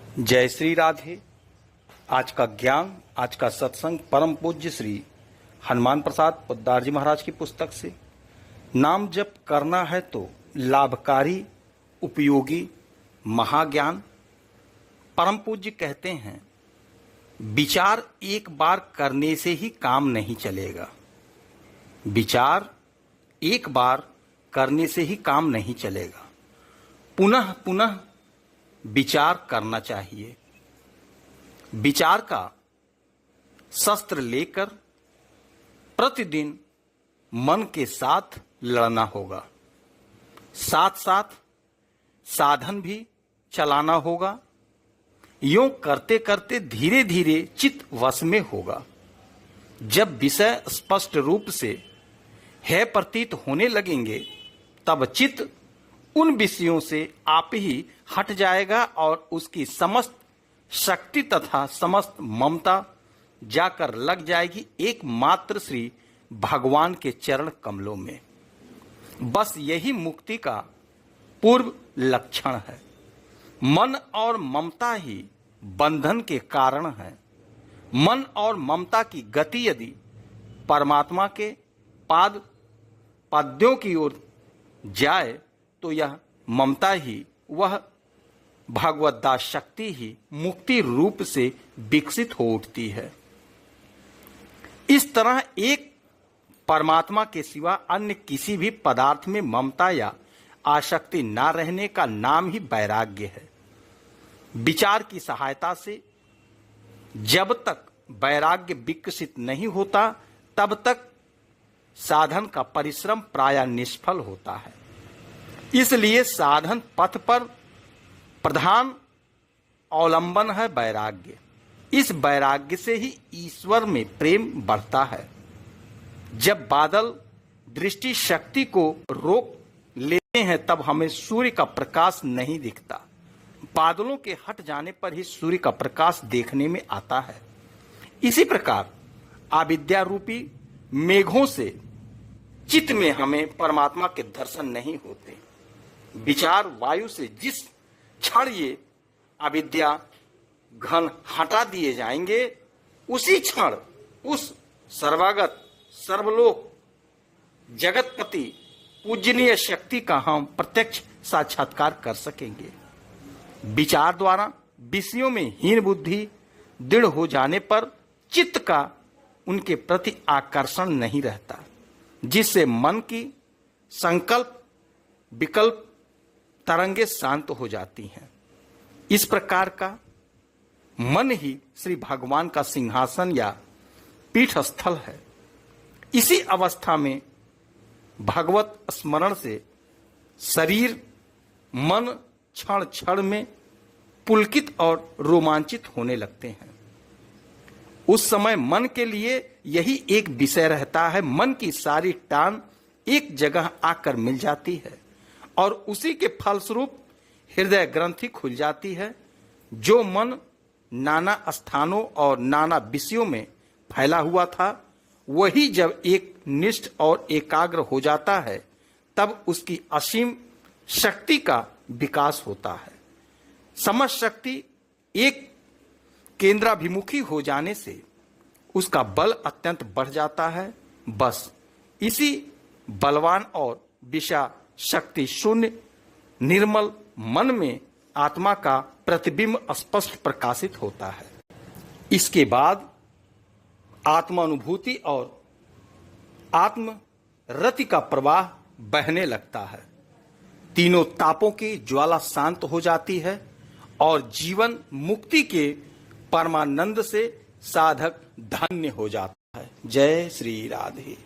जय श्री राधे। आज का ज्ञान, आज का सत्संग परम पूज्य श्री हनुमान प्रसाद पोद्दार जी महाराज की पुस्तक से। नाम जप करना है तो लाभकारी, उपयोगी, महाज्ञान। परम पूज्य कहते हैं, विचार एक बार करने से ही काम नहीं चलेगा। विचार एक बार करने से ही काम नहीं चलेगा, पुनः पुनः विचार करना चाहिए। विचार का शस्त्र लेकर प्रतिदिन मन के साथ लड़ना होगा, साथ साथ साधन भी चलाना होगा। यूं करते करते धीरे धीरे चित्त वश में होगा। जब विषय स्पष्ट रूप से है प्रतीत होने लगेंगे, तब चित्त उन विषयों से आप ही हट जाएगा और उसकी समस्त शक्ति तथा समस्त ममता जाकर लग जाएगी एकमात्र श्री भगवान के चरण कमलों में। बस यही मुक्ति का पूर्व लक्षण है। मन और ममता ही बंधन के कारण है। मन और ममता की गति यदि परमात्मा के पाद्यों की ओर जाए तो यह ममता ही, वह भगवद्दास शक्ति ही मुक्ति रूप से विकसित हो उठती है। इस तरह एक परमात्मा के सिवा अन्य किसी भी पदार्थ में ममता या आसक्ति ना रहने का नाम ही वैराग्य है। विचार की सहायता से जब तक वैराग्य विकसित नहीं होता, तब तक साधन का परिश्रम प्रायः निष्फल होता है। इसलिए साधन पथ पर प्रधान अवलंबन है वैराग्य। इस वैराग्य से ही ईश्वर में प्रेम बढ़ता है। जब बादल दृष्टि शक्ति को रोक लेते हैं, तब हमें सूर्य का प्रकाश नहीं दिखता। बादलों के हट जाने पर ही सूर्य का प्रकाश देखने में आता है। इसी प्रकार अविद्या रूपी मेघों से चित्त में हमें परमात्मा के दर्शन नहीं होते। विचार वायु से जिस क्षण ये अविद्या घन हटा दिए जाएंगे, उसी क्षण उस सर्वागत सर्वलोक जगतपति पूजनीय शक्ति का हम प्रत्यक्ष साक्षात्कार कर सकेंगे। विचार द्वारा विषयों में हीन बुद्धि दृढ़ हो जाने पर चित्त का उनके प्रति आकर्षण नहीं रहता, जिससे मन की संकल्प विकल्प तरंगे शांत हो जाती हैं। इस प्रकार का मन ही श्री भगवान का सिंहासन या पीठ स्थल है। इसी अवस्था में भगवत स्मरण से शरीर मन क्षण क्षण में पुलकित और रोमांचित होने लगते हैं। उस समय मन के लिए यही एक विषय रहता है। मन की सारी टान एक जगह आकर मिल जाती है और उसी के फलस्वरूप हृदय ग्रंथि खुल जाती है। जो मन नाना स्थानों और नाना विषयों में फैला हुआ था, वही जब एक निष्ठ और एकाग्र हो जाता है, तब उसकी असीम शक्ति का विकास होता है। समस्त शक्ति एक केंद्राभिमुखी हो जाने से उसका बल अत्यंत बढ़ जाता है। बस इसी बलवान और विषा शक्ति शून्य निर्मल मन में आत्मा का प्रतिबिंब स्पष्ट प्रकाशित होता है। इसके बाद आत्मानुभूति और आत्म रति का प्रवाह बहने लगता है। तीनों तापों की ज्वाला शांत हो जाती है और जीवन मुक्ति के परमानंद से साधक धन्य हो जाता है। जय श्री राधे।